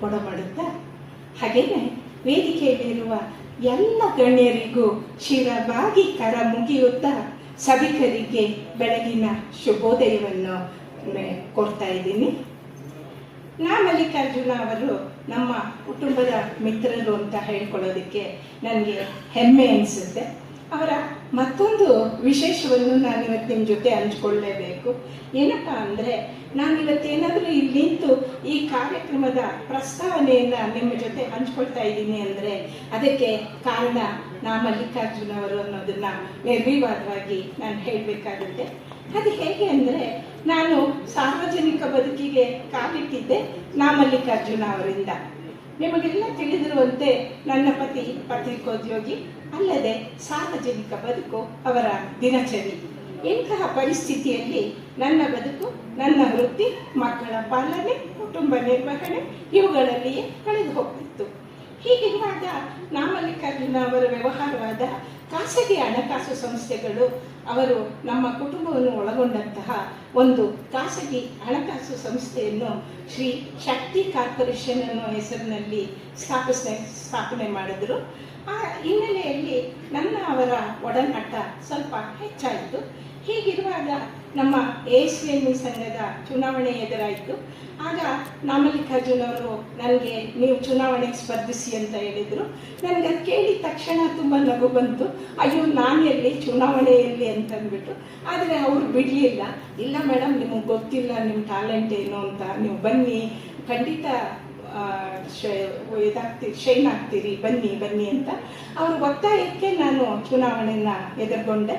ಕೊಡಮಾಡುತ್ತಾ ಹಾಗೆಯೇ ವೇದಿಕೆಯಲ್ಲಿರುವ ಎಲ್ಲ ಗಣ್ಯರಿಗೂ ಶಿರವಾಗಿ ಕರ ಮುಗಿಯುತ್ತಾ ಸಭಿಕರಿಗೆ ಬೆಳಗಿನ ಶುಭೋದಯವನ್ನು ಕೊಡ್ತಾ ಇದ್ದೀನಿ. ಮಲ್ಲಿಕಾರ್ಜುನ ಅವರು ನಮ್ಮ ಕುಟುಂಬದ ಮಿತ್ರರು ಅಂತ ಹೇಳ್ಕೊಳ್ಳೋದಕ್ಕೆ ನನಗೆ ಹೆಮ್ಮೆ ಅನಿಸುತ್ತೆ. ಅವರ ಮತ್ತೊಂದು ವಿಶೇಷವನ್ನು ನಾನಿವತ್ತು ನಿಮ್ಮ ಜೊತೆ ಹಂಚ್ಕೊಳ್ಳೇಬೇಕು. ಏನಪ್ಪ ಅಂದರೆ, ನಾನಿವತ್ತೇನಾದರೂ ಇಲ್ಲಿ ನಿಂತು ಈ ಕಾರ್ಯಕ್ರಮದ ಪ್ರಸ್ತಾವನೆಯನ್ನು ನಿಮ್ಮ ಜೊತೆ ಹಂಚ್ಕೊಳ್ತಾ ಇದ್ದೀನಿ ಅಂದರೆ ಅದಕ್ಕೆ ಕಾರಣ ಮಲ್ಲಿಕಾರ್ಜುನ ಅವರು ಅನ್ನೋದನ್ನು ನಿರ್ವಿವಾದವಾಗಿ ನಾನು ಹೇಳಬೇಕಾಗುತ್ತೆ. ಅದು ಹೇಗೆ ಅಂದರೆ, ನಾನು ಸಾರ್ವಜನಿಕ ಬದುಕಿಗೆ ಕಾಲಿಟ್ಟಿದ್ದೆ ಮಲ್ಲಿಕಾರ್ಜುನ ಅವರಿಂದ. ನಿಮಗೆಲ್ಲ ತಿಳಿದಿರುವಂತೆ ನನ್ನ ಪತಿ ಪತ್ರಿಕೋದ್ಯೋಗಿ, ಅಲ್ಲದೆ ಸಾರ್ವಜನಿಕ ಬದುಕು ಅವರ ದಿನಚರಿ. ಇಂತಹ ಪರಿಸ್ಥಿತಿಯಲ್ಲಿ ನನ್ನ ಬದುಕು, ನನ್ನ ವೃತ್ತಿ, ಮಕ್ಕಳ ಪಾಲನೆ, ಕುಟುಂಬ ನಿರ್ವಹಣೆ ಇವುಗಳಲ್ಲಿಯೇ ಕಳೆದು ಹೋಗ್ತಿತ್ತು. ಹೀಗಿರುವಾಗ ಮಲ್ಲಿಕಾರ್ಜುನ ಅವರ ವ್ಯವಹಾರವಾದ ಖಾಸಗಿ ಹಣಕಾಸು ಸಂಸ್ಥೆಗಳು ಅವರು ನಮ್ಮ ಕುಟುಂಬವನ್ನು ಒಳಗೊಂಡಂತಹ ಒಂದು ಖಾಸಗಿ ಹಣಕಾಸು ಸಂಸ್ಥೆಯನ್ನು ಶ್ರೀ ಶಕ್ತಿ ಕಾರ್ಪೊರೇಷನ್ ಅನ್ನೋ ಹೆಸರಿನಲ್ಲಿ ಸ್ಥಾಪನೆ ಮಾಡಿದ್ರು. ಆ ಹಿನ್ನೆಲೆಯಲ್ಲಿ ಅವರ ಒಡನಾಟ ಸ್ವಲ್ಪ ಹೆಚ್ಚಾಯಿತು. ಹೀಗಿರುವಾಗ ನಮ್ಮ ASVME ಸಂಘದ ಚುನಾವಣೆ ಎದುರಾಯಿತು. ಆಗ ಮಲ್ಲಿಕಾರ್ಜುನ ಅವರು ನನಗೆ ನೀವು ಚುನಾವಣೆಗೆ ಸ್ಪರ್ಧಿಸಿ ಅಂತ ಹೇಳಿದರು. ನನಗೆ ಅದು ಕೇಳಿದ ತಕ್ಷಣ ತುಂಬ ನಗು ಬಂತು. ಅಯ್ಯೋ, ನಾನು ಎಲ್ಲಿ ಚುನಾವಣೆಯಲ್ಲಿ ಅಂತಂದ್ಬಿಟ್ಟು. ಆದರೆ ಅವರು ಬಿಡಲಿಲ್ಲ. ಇಲ್ಲ ಮೇಡಮ್, ನಿಮಗೆ ಗೊತ್ತಿಲ್ಲ ನಿಮ್ಮ ಟ್ಯಾಲೆಂಟ್ ಏನು ಅಂತ, ನೀವು ಬನ್ನಿ, ಖಂಡಿತ ಶೈನ್ ಆಗ್ತೀರಿ, ಬನ್ನಿ ಅಂತ ಅವ್ರ ಒತ್ತಾಯಕ್ಕೆ ನಾನು ಚುನಾವಣೆಯನ್ನು ಎದುರುಗೊಂಡೆ.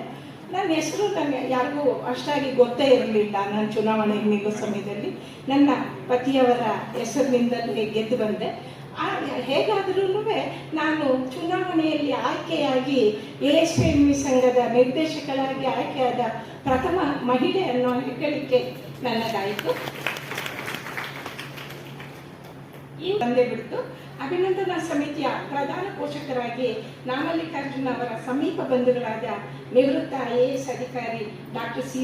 ನನ್ನ ಹೆಸರು ನನಗೆ ಯಾರಿಗೂ ಅಷ್ಟಾಗಿ ಗೊತ್ತೇ ಇರಲಿಲ್ಲ. ನಾನು ಚುನಾವಣೆಗೆ ನಿಲ್ಲೋ ಸಮಯದಲ್ಲಿ ನನ್ನ ಪತಿಯವರ ಹೆಸರಿನಿಂದಲೇ ಗೆದ್ದು ಬಂದೆ. ಹೇಗಾದರೂ ನಾನು ಚುನಾವಣೆಯಲ್ಲಿ ಆಯ್ಕೆಯಾಗಿ ASVME ಸಂಘದ ನಿರ್ದೇಶಕರಾಗಿ ಆಯ್ಕೆಯಾದ ಪ್ರಥಮ ಮಹಿಳೆ ಅನ್ನೋ ಹೆಗ್ಗಳಿಕೆ ನನ್ನದಾಯಿತು. ಬಂದೇ ಬಿಡ್ತು. ಅಭಿನಂದನಾ ಸಮಿತಿಯ ಪ್ರಧಾನ ಪೋಷಕರಾಗಿ ಮಲ್ಲಿಕಾರ್ಜುನ ಅವರ ಸಮೀಪ ಬಂಧುಗಳಾದ ನಿವೃತ್ತ IAS ಅಧಿಕಾರಿ ಡಾಕ್ಟರ್ ಸಿ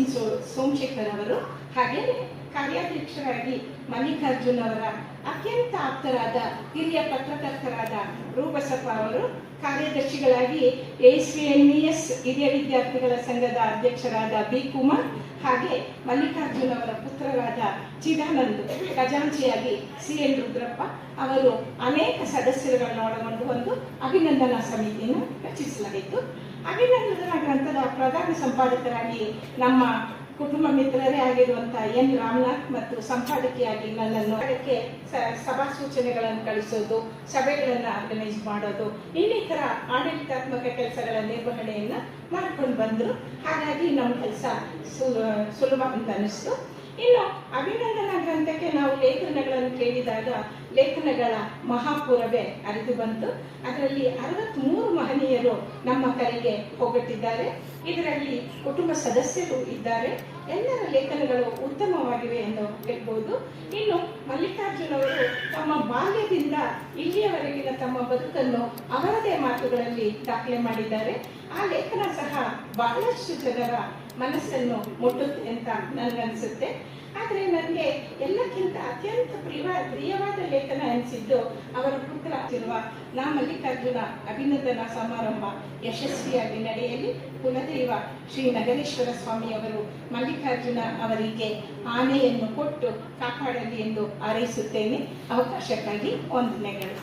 ಸೋಮಶೇಖರ್ ಅವರು, ಹಾಗೆಯೇ ಕಾರ್ಯಾಧ್ಯಕ್ಷರಾಗಿ ಮಲ್ಲಿಕಾರ್ಜುನ ಅವರ ಅತ್ಯಂತ ಆಪ್ತರಾದ ಹಿರಿಯ ಪತ್ರಕರ್ತರಾದ ರೂಪಸಪ್ಪ ಅವರು, ಕಾರ್ಯದರ್ಶಿಗಳಾಗಿ ASVMES ಹಿರಿಯ ವಿದ್ಯಾರ್ಥಿಗಳ ಸಂಘದ ಅಧ್ಯಕ್ಷರಾದ B. ಕುಮಾರ್, ಹಾಗೆ ಮಲ್ಲಿಕಾರ್ಜುನ ಅವರ ಪುತ್ರರಾದ ಚಿದಾನಂದ್, ಖಜಾಂಚಿಯಾಗಿ CN ರುದ್ರಪ್ಪ ಅವರು ಅನೇಕ ಸದಸ್ಯರುಗಳನ್ನ ಒಳಗೊಂಡು ಒಂದು ಅಭಿನಂದನಾ ಸಮಿತಿಯನ್ನು ರಚಿಸಲಾಯಿತು. ಅಭಿನಂದನಾ ಗ್ರಂಥದ ಪ್ರಧಾನ ಸಂಪಾದಕರಾಗಿ ನಮ್ಮ ಕುಟುಂಬ ಮಿತ್ರರೇ ಆಗಿರುವಂತಹ N. ರಾಮನಾಥ್ ಮತ್ತು ಸಂಪಾದಕಿಯಾಗಿ ನನ್ನನ್ನು ಅದಕ್ಕೆ ಸಭಾ ಸೂಚನೆಗಳನ್ನು ಕಳಿಸೋದು, ಸಭೆಗಳನ್ನು ಆರ್ಗನೈಸ್ ಮಾಡೋದು, ಇನ್ನಿತರ ಆಡಳಿತಾತ್ಮಕ ಕೆಲಸಗಳ ನಿರ್ವಹಣೆಯನ್ನು ಮಾಡ್ಕೊಂಡು ಬಂದರು. ಹಾಗಾಗಿ ನಮ್ಮ ಕೆಲಸ ಸುಲಭ ಅಂತ ಅನಿಸ್ತು. ಇನ್ನು ಅಭಿನಂದನಾ ಗ್ರಂಥಕ್ಕೆ ನಾವು ಲೇಖನಗಳನ್ನು ಕೇಳಿದಾಗ ಲೇಖನಗಳ ಮಹಾಪೂರವೇ ಹರಿದು ಬಂತು. ಅದರಲ್ಲಿ 63 ಮಹನೀಯರು ನಮ್ಮ ಕರೆಗೆ ಹೋಗುತ್ತಿದ್ದಾರೆ. ಇದರಲ್ಲಿ ಕುಟುಂಬ ಸದಸ್ಯರು ಇದ್ದಾರೆ. ಎಲ್ಲರ ಲೇಖನಗಳು ಉತ್ತಮವಾಗಿವೆ ಎಂದು ಹೇಳ್ಬೋದು. ಇನ್ನು ಮಲ್ಲಿಕಾರ್ಜುನ ಅವರು ತಮ್ಮ ಬಾಲ್ಯದಿಂದ ಇಲ್ಲಿಯವರೆಗಿನ ತಮ್ಮ ಬದುಕನ್ನು ಅವರದೇ ಮಾತುಗಳಲ್ಲಿ ದಾಖಲೆ ಮಾಡಿದ್ದಾರೆ. ಆ ಲೇಖನ ಸಹ ಬಹಳಷ್ಟು ಜನರ ಮನಸ್ಸನ್ನು ಮುಟ್ಟುತ್ತೆ ಅಂತ ನನಗನ್ಸುತ್ತೆ. ಆದರೆ ನನಗೆ ಎಲ್ಲಕ್ಕಿಂತ ಅತ್ಯಂತ ಪ್ರಿಯವಾದ ಲೇಖನ ಅನಿಸಿದ್ದು ಅವರ ಪುತ್ರ ಇರುವ ಮಲ್ಲಿಕಾರ್ಜುನ ಅಭಿನಂದನಾ ಸಮಾರಂಭ ಯಶಸ್ವಿಯಾಗಿ ನಡೆಯಲಿ. ಕುಲದೈವ ಶ್ರೀ ನಗರೇಶ್ವರ ಸ್ವಾಮಿಯವರು ಮಲ್ಲಿಕಾರ್ಜುನ ಅವರಿಗೆ ಆನೆಯನ್ನು ಕೊಟ್ಟು ಕಾಪಾಡಲಿ ಎಂದು ಹಾರೈಸುತ್ತೇನೆ. ಅವಕಾಶಕ್ಕಾಗಿ ವಂದನೆಗಳು.